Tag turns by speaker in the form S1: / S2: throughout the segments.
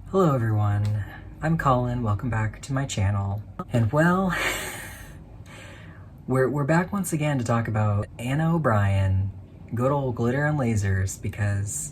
S1: Hello everyone, I'm Colin, welcome back to my channel. And well, we're back once again to talk about Anna O'Brien, good old Glitter and Lasers, because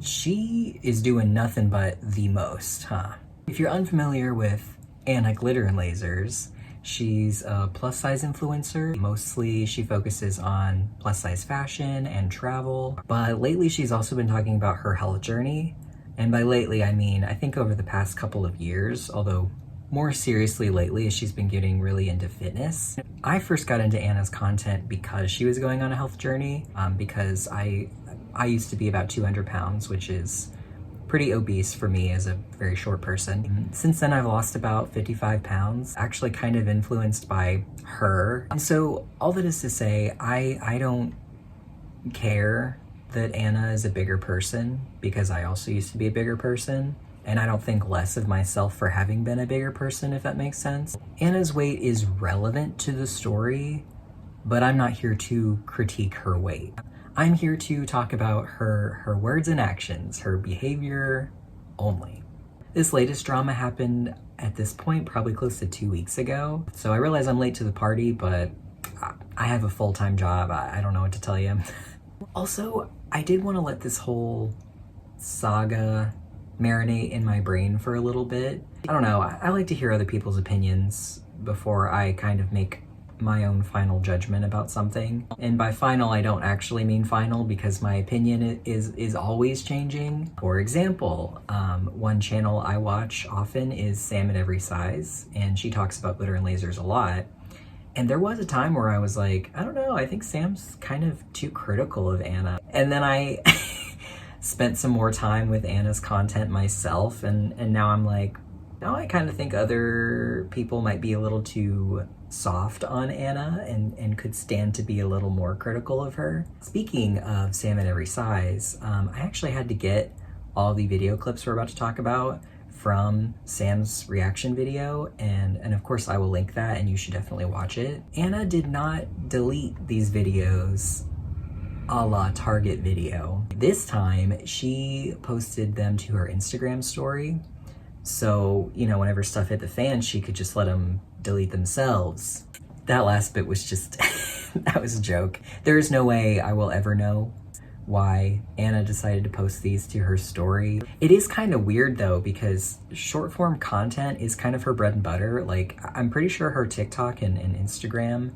S1: she is doing nothing but the most, huh? If you're unfamiliar with Anna Glitter and Lasers, she's a plus size influencer. Mostly she focuses on plus size fashion and travel, but lately she's also been talking about her health journey. And by lately, I mean, I think over the past couple of years, although more seriously lately as she's been getting really into fitness. I first got into Anna's content because she was going on a health journey, because I used to be about 200 pounds, which is pretty obese for me as a very short person. Since then, I've lost about 55 pounds, actually kind of influenced by her. And so all that is to say, I don't care that Anna is a bigger person, because I also used to be a bigger person, and I don't think less of myself for having been a bigger person, if that makes sense. Anna's weight is relevant to the story, but I'm not here to critique her weight. I'm here to talk about her words and actions, her behavior only. This latest drama happened at this point probably close to 2 weeks ago, so I realize I'm late to the party, but I have a full-time job. I don't know what to tell you. Also, I did want to let this whole saga marinate in my brain for a little bit. I don't know, I like to hear other people's opinions before I kind of make my own final judgment about something. And by final, I don't actually mean final, because my opinion is always changing. For example, one channel I watch often is Sam at Every Size, and she talks about glitter and lasers a lot. And there was a time where I was like, I don't know, I think Sam's kind of too critical of Anna. And then I spent some more time with Anna's content myself, and now I'm like, now I kind of think other people might be a little too soft on Anna and could stand to be a little more critical of her. Speaking of Sam at Every Size, I actually had to get all the video clips we're about to talk about from Sam's reaction video, and of course I will link that and you should definitely watch it. Anna did not delete these videos a la Target video. This time she posted them to her Instagram story, so you know, whenever stuff hit the fan, she could just let them delete themselves. That last bit was just that was a joke. There is no way I will ever know why Anna decided to post these to her story. It is kind of weird though, because short form content is kind of her bread and butter. Like, I'm pretty sure her TikTok and Instagram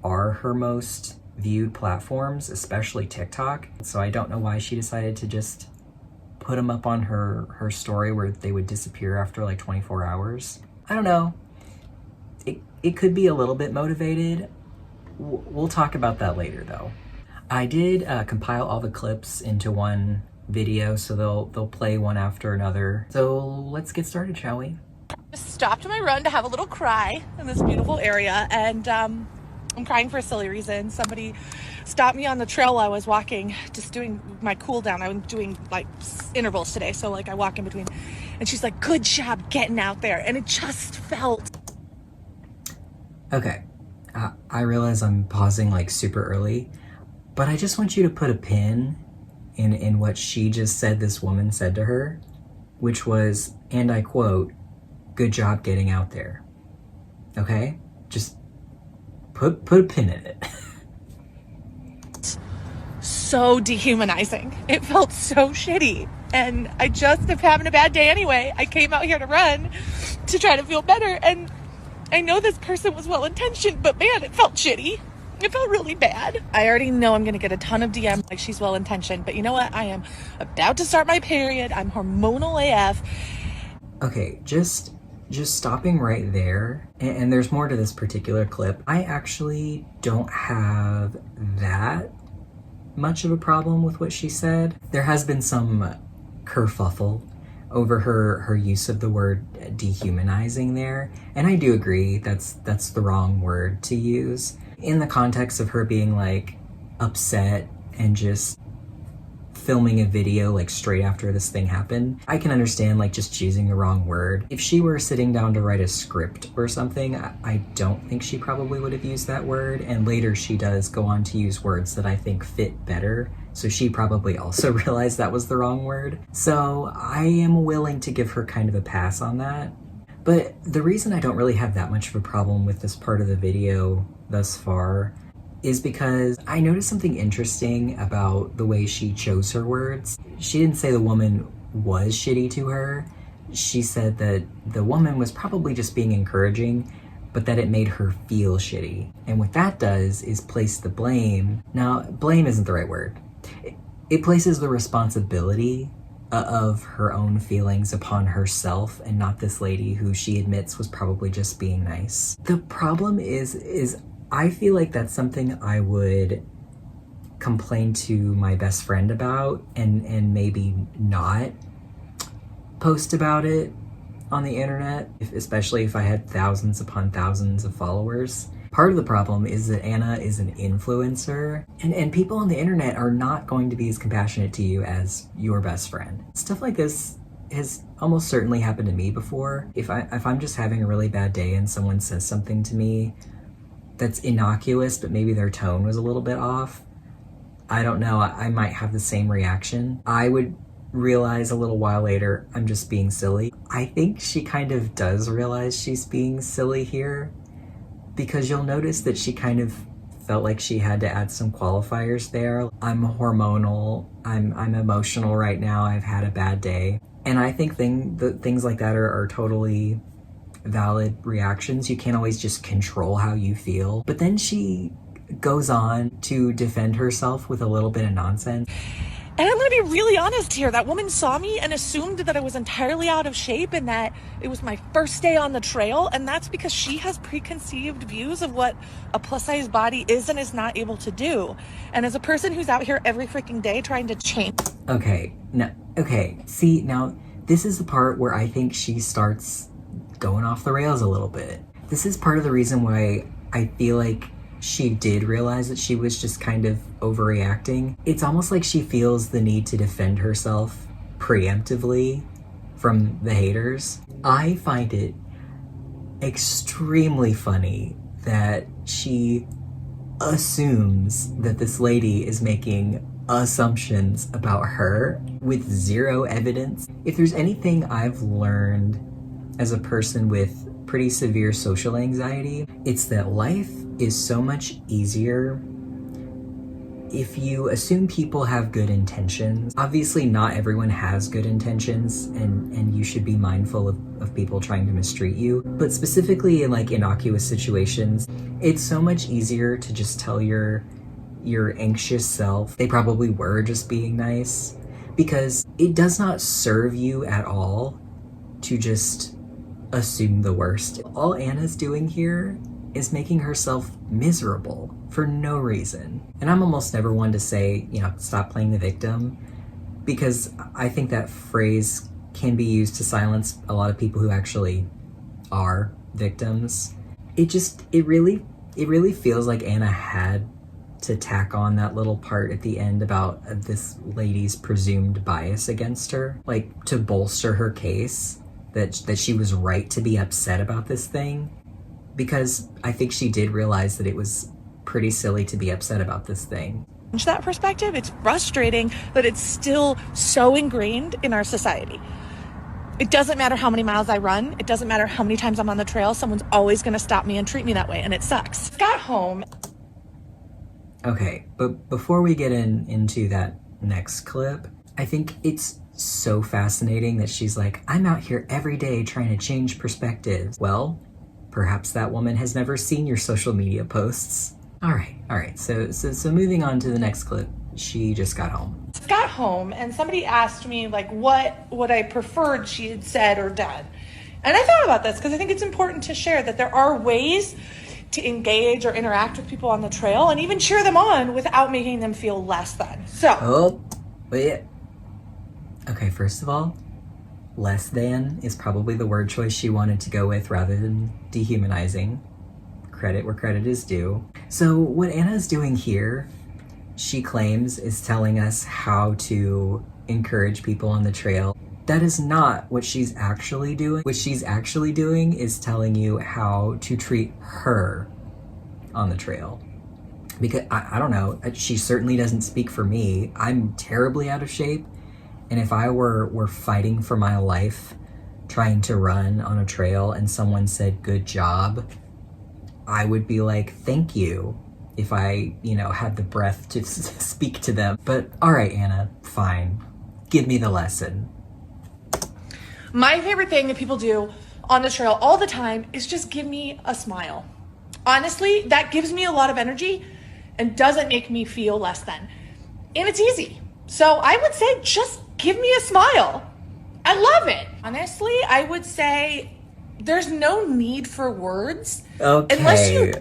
S1: are her most viewed platforms, especially TikTok. So I don't know why she decided to just put them up on her story where they would disappear after like 24 hours. I don't know. It could be a little bit motivated. We'll talk about that later though. I did compile all the clips into one video, so they'll play one after another. So let's get started, shall we?
S2: Just stopped my run to have a little cry in this beautiful area, and I'm crying for a silly reason. Somebody stopped me on the trail while I was walking, just doing my cool down. I was doing like intervals today, so like I walk in between, and she's like, "Good job getting out there," and it just felt...
S1: Okay, I realize I'm pausing like super early, but I just want you to put a pin in what she just said this woman said to her, which was, and I quote, "Good job getting out there." Okay? Just put a pin in it.
S2: So dehumanizing. It felt so shitty. And I just am having a bad day anyway. I came out here to run to try to feel better, and I know this person was well-intentioned, but man, it felt shitty. It felt really bad. I already know I'm gonna get a ton of DMs like she's well-intentioned, but you know what? I am about to start my period. I'm hormonal AF.
S1: Okay, just stopping right there, and there's more to this particular clip. I actually don't have that much of a problem with what she said. There has been some kerfuffle over her use of the word dehumanizing there, and I do agree that's the wrong word to use. In the context of her being like upset and just filming a video like straight after this thing happened, I can understand like just choosing the wrong word. If she were sitting down to write a script or something, I don't think she probably would have used that word, and later she does go on to use words that I think fit better so she probably also realized that was the wrong word. So I am willing to give her kind of a pass on that. But the reason I don't really have that much of a problem with this part of the video thus far is because I noticed something interesting about the way she chose her words. She didn't say the woman was shitty to her. She said that the woman was probably just being encouraging, but that it made her feel shitty. And what that does is place the blame. Now, blame isn't the right word. It places the responsibility of her own feelings upon herself and not this lady who she admits was probably just being nice. The problem is I feel like that's something I would complain to my best friend about and maybe not post about it on the internet, especially if I had thousands upon thousands of followers. Part of the problem is that Anna is an influencer, and people on the internet are not going to be as compassionate to you as your best friend. Stuff like this has almost certainly happened to me before. If I'm just having a really bad day and someone says something to me that's innocuous, but maybe their tone was a little bit off, I don't know, I might have the same reaction. I would realize a little while later, I'm just being silly. I think she kind of does realize she's being silly here, because you'll notice that she kind of felt like she had to add some qualifiers there. I'm hormonal, I'm emotional right now, I've had a bad day. And I think things like that are totally valid reactions. You can't always just control how you feel. But then she goes on to defend herself with a little bit of nonsense.
S2: And I'm gonna be really honest here. That woman saw me and assumed that I was entirely out of shape and that it was my first day on the trail. And that's because she has preconceived views of what a plus size body is and is not able to do. And as a person who's out here every freaking day trying to change.
S1: Okay, see, now this is the part where I think she starts going off the rails a little bit. This is part of the reason why I feel like she did realize that she was just kind of overreacting. It's almost like she feels the need to defend herself preemptively from the haters. I find it extremely funny that she assumes that this lady is making assumptions about her with zero evidence. If there's anything I've learned as a person with pretty severe social anxiety, it's that life is so much easier if you assume people have good intentions. Obviously not everyone has good intentions, and you should be mindful of people trying to mistreat you, but specifically in like innocuous situations, it's so much easier to just tell your anxious self they probably were just being nice, because it does not serve you at all to just assume the worst. All Anna's doing here is making herself miserable for no reason. And I'm almost never one to say, stop playing the victim, because I think that phrase can be used to silence a lot of people who actually are victims. It really feels like Anna had to tack on that little part at the end about this lady's presumed bias against her, like to bolster her case that she was right to be upset about this thing, because I think she did realize that it was pretty silly to be upset about this thing.
S2: That perspective, it's frustrating that it's still so ingrained in our society. It doesn't matter how many miles I run, it doesn't matter how many times I'm on the trail, someone's always gonna stop me and treat me that way, and it sucks. Got home.
S1: Okay, but before we get into that next clip, I think it's so fascinating that she's like, I'm out here every day trying to change perspectives. Well, perhaps that woman has never seen your social media posts. All right. So moving on to the next clip. She just got home.
S2: Got home and somebody asked me like what would I preferred she had said or done. And I thought about this because I think it's important to share that there are ways to engage or interact with people on the trail and even cheer them on without making them feel less than. So.
S1: Wait. Okay, first of all, less than is probably the word choice she wanted to go with rather than dehumanizing. Credit where credit is due. So what Anna's doing here, she claims, is telling us how to encourage people on the trail. That is not what she's actually doing. What she's actually doing is telling you how to treat her on the trail. because I don't know, she certainly doesn't speak for me. I'm terribly out of shape, and if I were fighting for my life trying to run on a trail and someone said good job, I would be like, thank you, if I, had the breath to speak to them. But all right, Anna, fine, give me the lesson.
S2: My favorite thing that people do on the trail all the time is just give me a smile. Honestly, that gives me a lot of energy and doesn't make me feel less than. And it's easy. So I would say just give me a smile. I love it. Honestly, I would say there's no need for words.
S1: Okay.
S2: Unless you...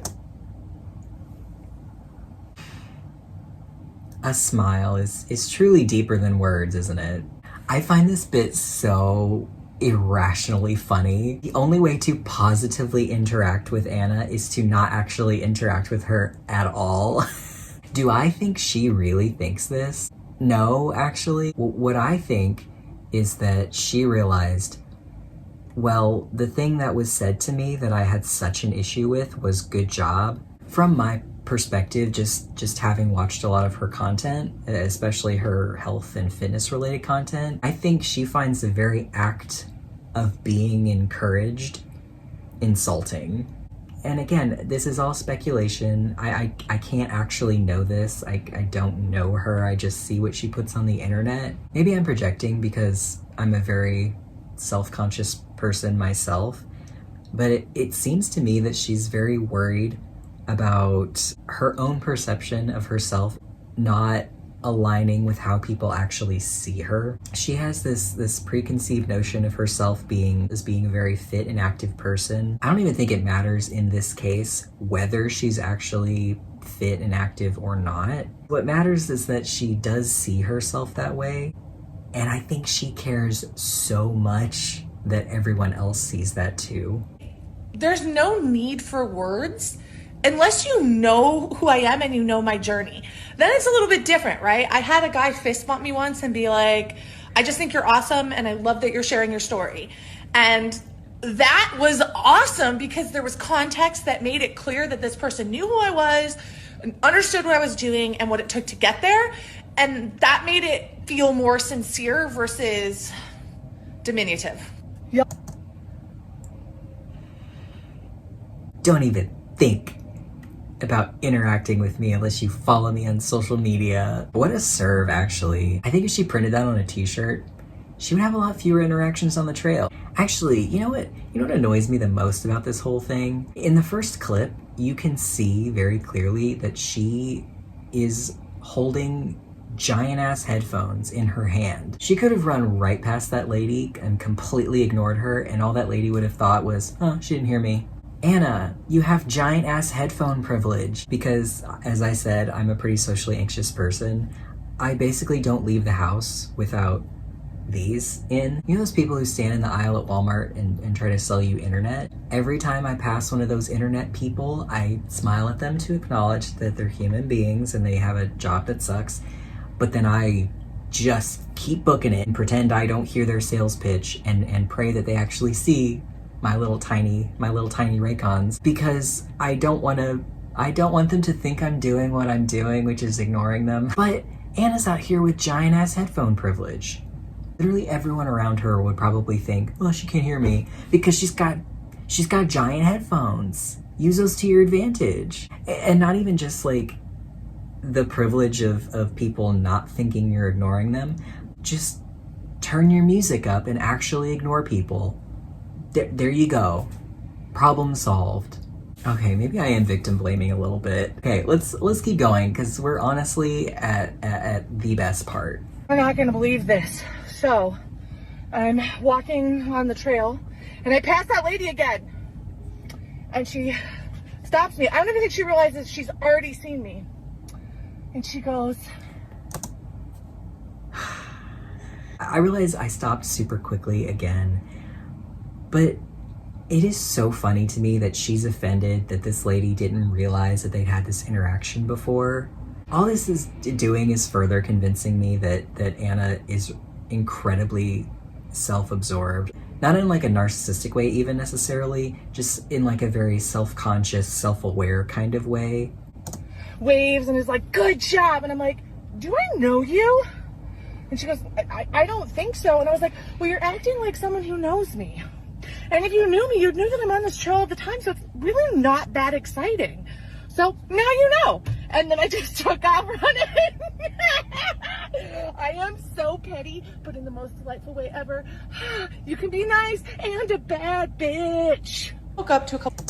S1: A smile is truly deeper than words, isn't it? I find this bit so irrationally funny. The only way to positively interact with Anna is to not actually interact with her at all. Do I think she really thinks this? No, actually. What I think is that she realized, well, the thing that was said to me that I had such an issue with was good job. From my perspective, just having watched a lot of her content, especially her health and fitness related content, I think she finds the very act of being encouraged insulting. And again, this is all speculation. I can't actually know this. I don't know her. I just see what she puts on the internet. Maybe I'm projecting because I'm a very self-conscious person myself, but it seems to me that she's very worried about her own perception of herself not aligning with how people actually see her. She has this preconceived notion of herself as being a very fit and active person. I don't even think it matters in this case whether she's actually fit and active or not. What matters is that she does see herself that way, and I think she cares so much that everyone else sees that too.
S2: There's no need for words unless you know who I am and you know my journey. Then it's a little bit different, right? I had a guy fist bump me once and be like, I just think you're awesome and I love that you're sharing your story. And that was awesome because there was context that made it clear that this person knew who I was, understood what I was doing and what it took to get there. And that made it feel more sincere versus diminutive.
S1: Yep. Don't even think about interacting with me unless you follow me on social media. What a serve, actually. I think if she printed that on a t-shirt, she would have a lot fewer interactions on the trail. Actually, you know what annoys me the most about this whole thing? In the first clip, you can see very clearly that she is holding giant-ass headphones in her hand. She could have run right past that lady and completely ignored her, and all that lady would have thought was, she didn't hear me. Anna, you have giant-ass headphone privilege. Because, as I said, I'm a pretty socially anxious person. I basically don't leave the house without these in. You know those people who stand in the aisle at Walmart and try to sell you internet? Every time I pass one of those internet people, I smile at them to acknowledge that they're human beings and they have a job that sucks. But then I just keep booking it and pretend I don't hear their sales pitch and pray that they actually see my little tiny Raycons, because I don't want them to think I'm doing what I'm doing, which is ignoring them. But Anna's out here with giant ass headphone privilege. Literally everyone around her would probably think, well, she can't hear me because she's got giant headphones. Use those to your advantage. And not even just like the privilege of people not thinking you're ignoring them. Just turn your music up and actually ignore people. There you go. Problem solved. Okay, maybe I am victim blaming a little bit. Okay, let's keep going because we're honestly at the best part.
S2: We're not gonna believe this. So, I'm walking on the trail and I pass that lady again. And she stops me. I don't even think she realizes she's already seen me. And she goes,
S1: I realize I stopped super quickly again, but it is so funny to me that she's offended that this lady didn't realize that they'd had this interaction before. All this is doing is further convincing me that Anna is incredibly self-absorbed. Not in like a narcissistic way even necessarily, just in like a very self-conscious, self-aware kind of way.
S2: waves and is like, good job. And I'm like, do I know you? And she goes, I don't think so. And I was like, well, you're acting like someone who knows me. And if you knew me, you'd know that I'm on this trail all the time. So it's really not that exciting. So now you know. And then I just took off running. I am so petty, but in the most delightful way ever. You can be nice and a bad bitch. Woke up to a couple.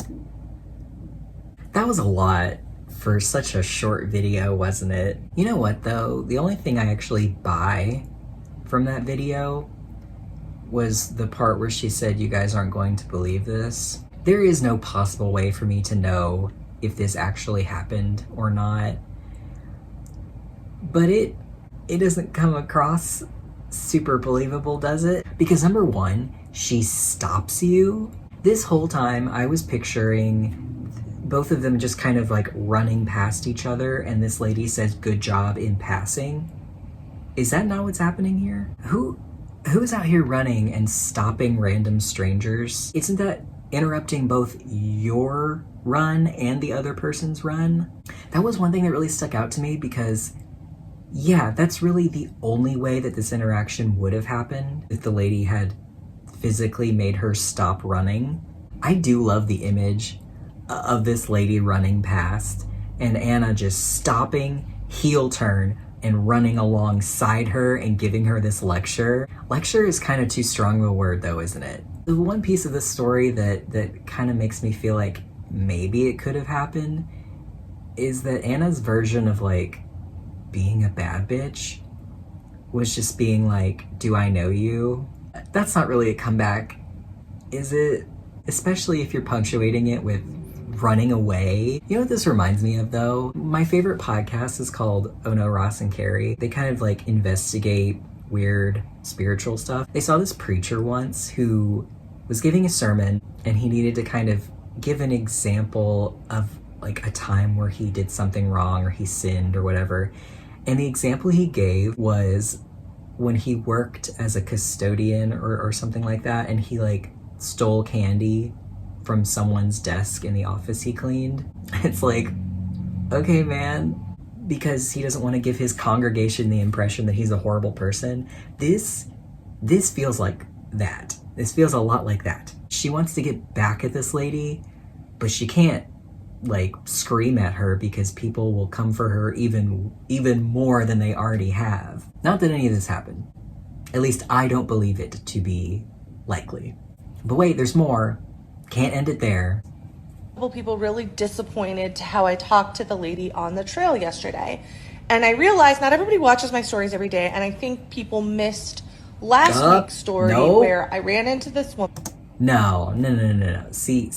S1: That was a lot for such a short video, wasn't it? You know what though? The only thing I actually buy from that video was the part where she said, you guys aren't going to believe this. There is no possible way for me to know if this actually happened or not. But it doesn't come across super believable, does it? Because number one, she stops you. This whole time I was picturing both of them just kind of like running past each other, and this lady says, good job, in passing. Is that not what's happening here? Who's out here running and stopping random strangers? Isn't that interrupting both your run and the other person's run? That was one thing that really stuck out to me, because yeah, that's really the only way that this interaction would have happened, if the lady had physically made her stop running. I do love the image of this lady running past and Anna just stopping, heel turn, and running alongside her and giving her this lecture. Lecture is kind of too strong of a word though, isn't it? The one piece of the story that kind of makes me feel like maybe it could have happened is that Anna's version of like being a bad bitch was just being like, do I know you? That's not really a comeback, is it? Especially if you're punctuating it with running away. You know what this reminds me of though? My favorite podcast is called Oh No, Ross and Carrie. They kind of like investigate weird spiritual stuff. They saw this preacher once who was giving a sermon, and he needed to kind of give an example of like a time where he did something wrong or he sinned or whatever. And the example he gave was when he worked as a custodian or something like that, and he like stole candy from someone's desk in the office he cleaned. It's like, okay, man, because he doesn't want to give his congregation the impression that he's a horrible person. This feels like that. This feels a lot like that. She wants to get back at this lady, but she can't like scream at her because people will come for her even more than they already have. Not that any of this happened. At least I don't believe it to be likely. But wait, there's more. Can't end it there.
S2: People really disappointed to how I talked to the lady on the trail yesterday. And I realized not everybody watches my stories every day, and I think people missed last week's story where I ran into this woman.
S1: No. See,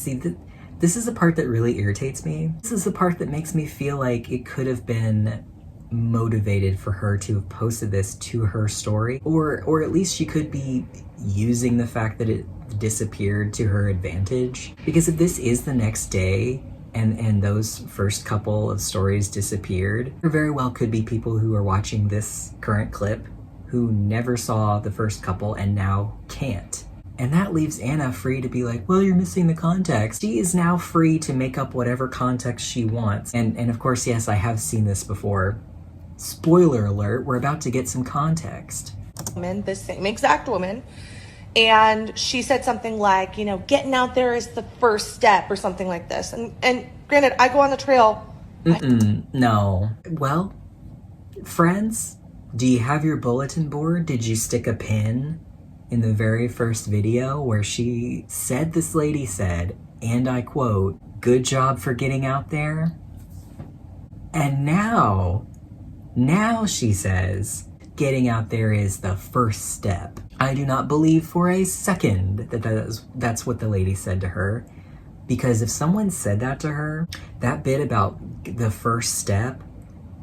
S1: this is the part that really irritates me. This is the part that makes me feel like it could have been motivated for her to have posted this to her story, or at least she could be using the fact that it disappeared to her advantage. Because if this is the next day and those first couple of stories disappeared, there very well could be people who are watching this current clip who never saw the first couple and now can't. And that leaves Anna free to be like, well, you're missing the context. She is now free to make up whatever context she wants. And of course, yes, I have seen this before. Spoiler alert, we're about to get some context.
S2: This same exact woman. And she said something like, you know, getting out there is the first step or something like this. And granted, I go on the trail.
S1: No. Well, friends, do you have your bulletin board? Did you stick a pin in the very first video where she said, this lady said, and I quote, good job for getting out there? And now she says, getting out there is the first step. I do not believe for a second that that's what the lady said to her. Because if someone said that to her, that bit about the first step,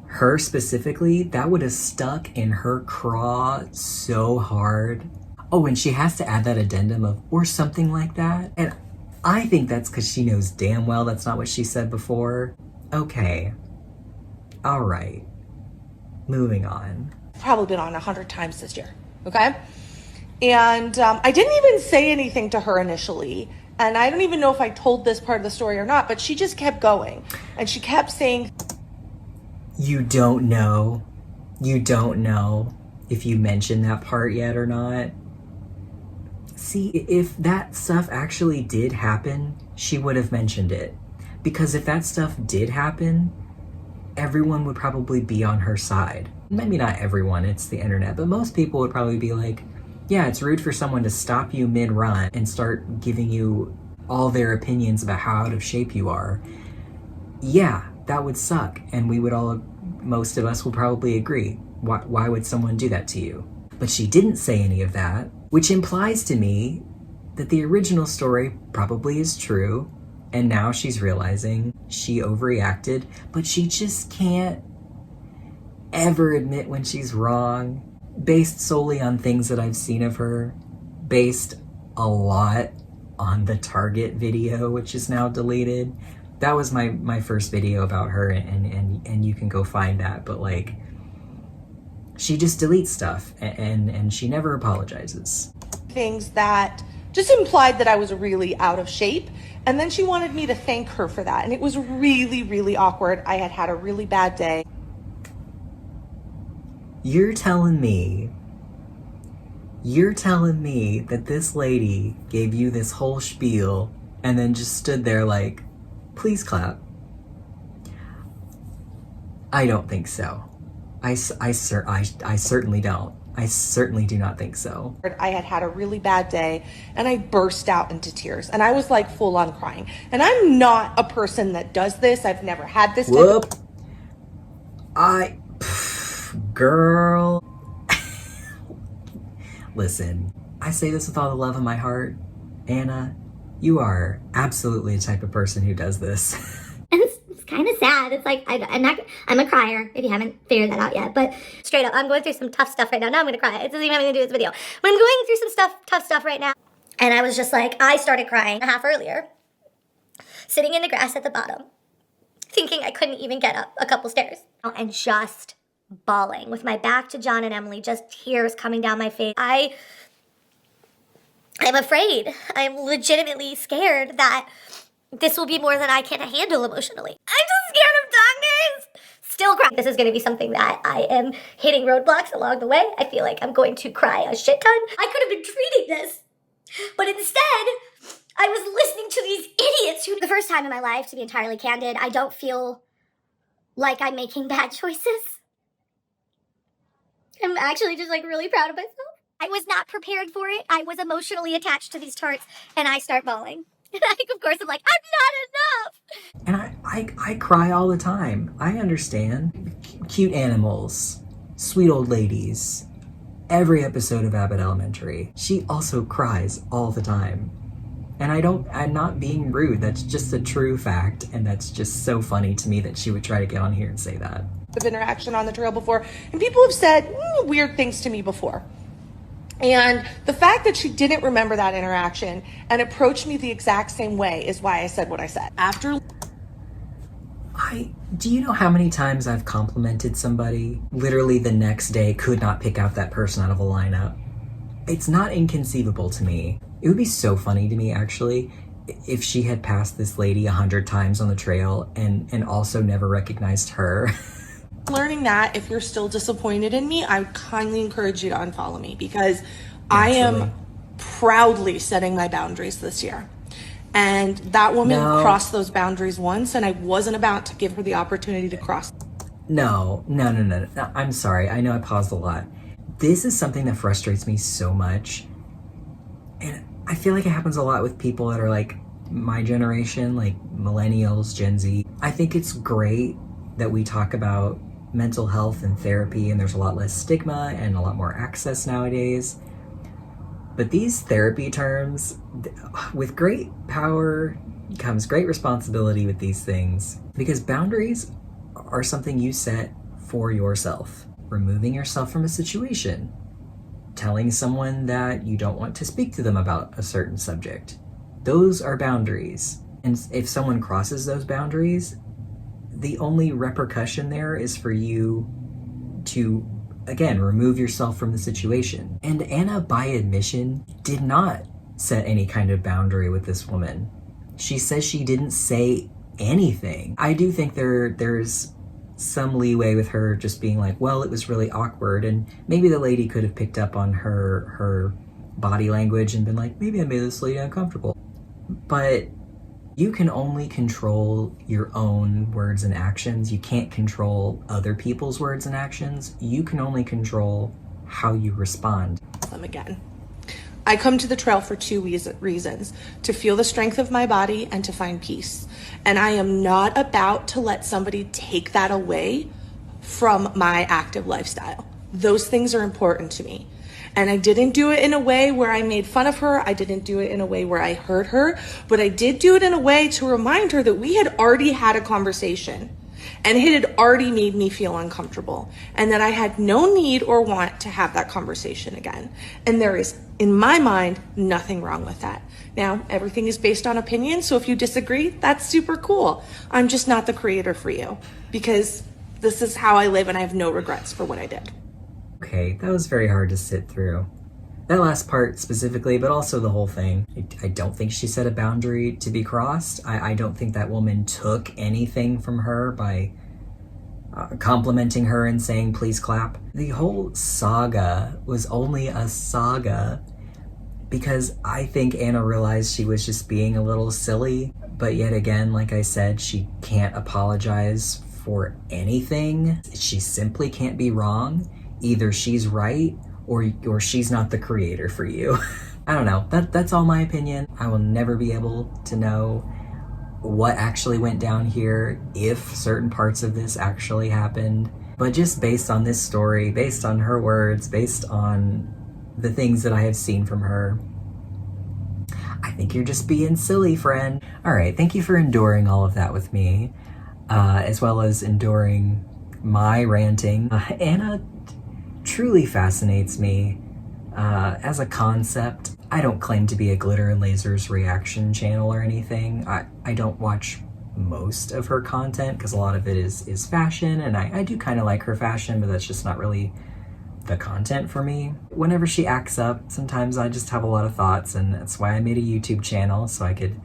S1: her specifically, that would have stuck in her craw so hard. Oh, and she has to add that addendum of, or something like that. And I think that's because she knows damn well that's not what she said before. Okay. All right. Moving on.
S2: Probably been on 100 times this year, okay? And I didn't even say anything to her initially. And I don't even know if I told this part of the story or not, but she just kept going. And she kept saying,
S1: You don't know. You don't know if you mentioned that part yet or not. See, if that stuff actually did happen, she would have mentioned it. Because if that stuff did happen, everyone would probably be on her side. Maybe not everyone, it's the internet, but most people would probably be like, yeah, it's rude for someone to stop you mid-run and start giving you all their opinions about how out of shape you are. Yeah, that would suck, and most of us will probably agree. Why would someone do that to you? But she didn't say any of that, which implies to me that the original story probably is true, and now she's realizing she overreacted, but she just can't ever admit when she's wrong, based solely on things that I've seen of her, based a lot on the Target video, which is now deleted. That was my first video about her, and you can go find that, but like, she just deletes stuff, and she never apologizes.
S2: Things that just implied that I was really out of shape. And then she wanted me to thank her for that. And it was really, really awkward. I had a really bad day.
S1: You're telling me that this lady gave you this whole spiel and then just stood there like, please clap. I don't think so. I certainly don't. I certainly do not think so.
S2: I had a really bad day and I burst out into tears and I was like full on crying. And I'm not a person that does this. I've never had this.
S1: Whoop. Girl. Listen, I say this with all the love in my heart. Anna, you are absolutely the type of person who does this.
S3: And it's kind of sad. It's like, I'm a crier, if you haven't figured that out yet. But straight up, I'm going through some tough stuff right now. Now I'm going to cry. It doesn't even have anything to do with this video. But I'm going through some tough stuff right now. And I was just like, I started crying a half earlier, sitting in the grass at the bottom, thinking I couldn't even get up a couple stairs. And just bawling with my back to John and Emily, just tears coming down my face. I'm afraid. I'm legitimately scared that this will be more than I can handle emotionally. I'm just scared of doctors. Still crying. This is going to be something that I am hitting roadblocks along the way. I feel like I'm going to cry a shit ton. I could have been treating this, but instead, I was listening to these idiots who... The first time in my life, to be entirely candid, I don't feel like I'm making bad choices. I'm actually just like really proud of myself. I was not prepared for it. I was emotionally attached to these tarts, and I start bawling. And I, of course, I'm like, I'm not enough.
S1: And I cry all the time. I understand. Cute animals, sweet old ladies, every episode of Abbott Elementary. She also cries all the time. And I'm not being rude. That's just a true fact. And that's just so funny to me that she would try to get on here and say that.
S2: Of interaction on the trail before, and people have said weird things to me before. And the fact that she didn't remember that interaction and approached me the exact same way is why I said what I said.
S1: Do you know how many times I've complimented somebody? Literally the next day could not pick out that person out of a lineup. It's not inconceivable to me. It would be so funny to me, actually, if she had passed this lady 100 times on the trail and also never recognized her.
S2: Learning that if you're still disappointed in me, I would kindly encourage you to unfollow me because I am proudly setting my boundaries this year. And that woman crossed those boundaries once, and I wasn't about to give her the opportunity to cross.
S1: No. I'm sorry. I know I paused a lot. This is something that frustrates me so much. And I feel like it happens a lot with people that are like my generation, like millennials, Gen Z. I think it's great that we talk about mental health and therapy, and there's a lot less stigma and a lot more access nowadays. But these therapy terms, with great power comes great responsibility with these things, because boundaries are something you set for yourself. Removing yourself from a situation, telling someone that you don't want to speak to them about a certain subject. Those are boundaries. And if someone crosses those boundaries, the only repercussion there is for you to, again, remove yourself from the situation. And Anna, by admission, did not set any kind of boundary with this woman. She says she didn't say anything. I do think there's some leeway with her just being like, well, it was really awkward, and maybe the lady could have picked up on her body language and been like, maybe I made this lady uncomfortable. But you can only control your own words and actions. You can't control other people's words and actions. You can only control how you respond.
S2: Them again. I come to the trail for two reasons: to feel the strength of my body and to find peace. And I am not about to let somebody take that away from my active lifestyle. Those things are important to me. And I didn't do it in a way where I made fun of her. I didn't do it in a way where I hurt her, but I did do it in a way to remind her that we had already had a conversation and it had already made me feel uncomfortable, and that I had no need or want to have that conversation again. And there is, in my mind, nothing wrong with that. Now, everything is based on opinion, so if you disagree, that's super cool. I'm just not the creator for you, because this is how I live and I have no regrets for what I did.
S1: Okay, that was very hard to sit through. That last part specifically, but also the whole thing. I don't think she set a boundary to be crossed. I don't think that woman took anything from her by complimenting her and saying, please clap. The whole saga was only a saga because I think Anna realized she was just being a little silly. But yet again, like I said, she can't apologize for anything. She simply can't be wrong. Either she's right or she's not the creator for you. I don't know. That's all my opinion. I will never be able to know what actually went down here, if certain parts of this actually happened. But just based on this story, based on her words, based on the things that I have seen from her, I think you're just being silly, friend. All right, thank you for enduring all of that with me, as well as enduring my ranting. Anna truly fascinates me as a concept. I don't claim to be a Glitter and Lasers reaction channel or anything. I don't watch most of her content because a lot of it is fashion, and I do kind of like her fashion, but that's just not really the content for me. Whenever she acts up, sometimes I just have a lot of thoughts, and that's why I made a YouTube channel, so I could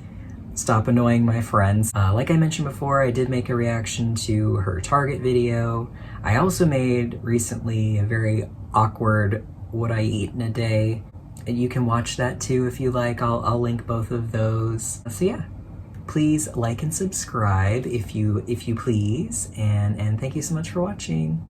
S1: stop annoying my friends. Like I mentioned before, I did make a reaction to her Target video. I also made recently a very awkward what I eat in a day. And you can watch that too if you like. I'll link both of those. So yeah, please like and subscribe if you please. And thank you so much for watching.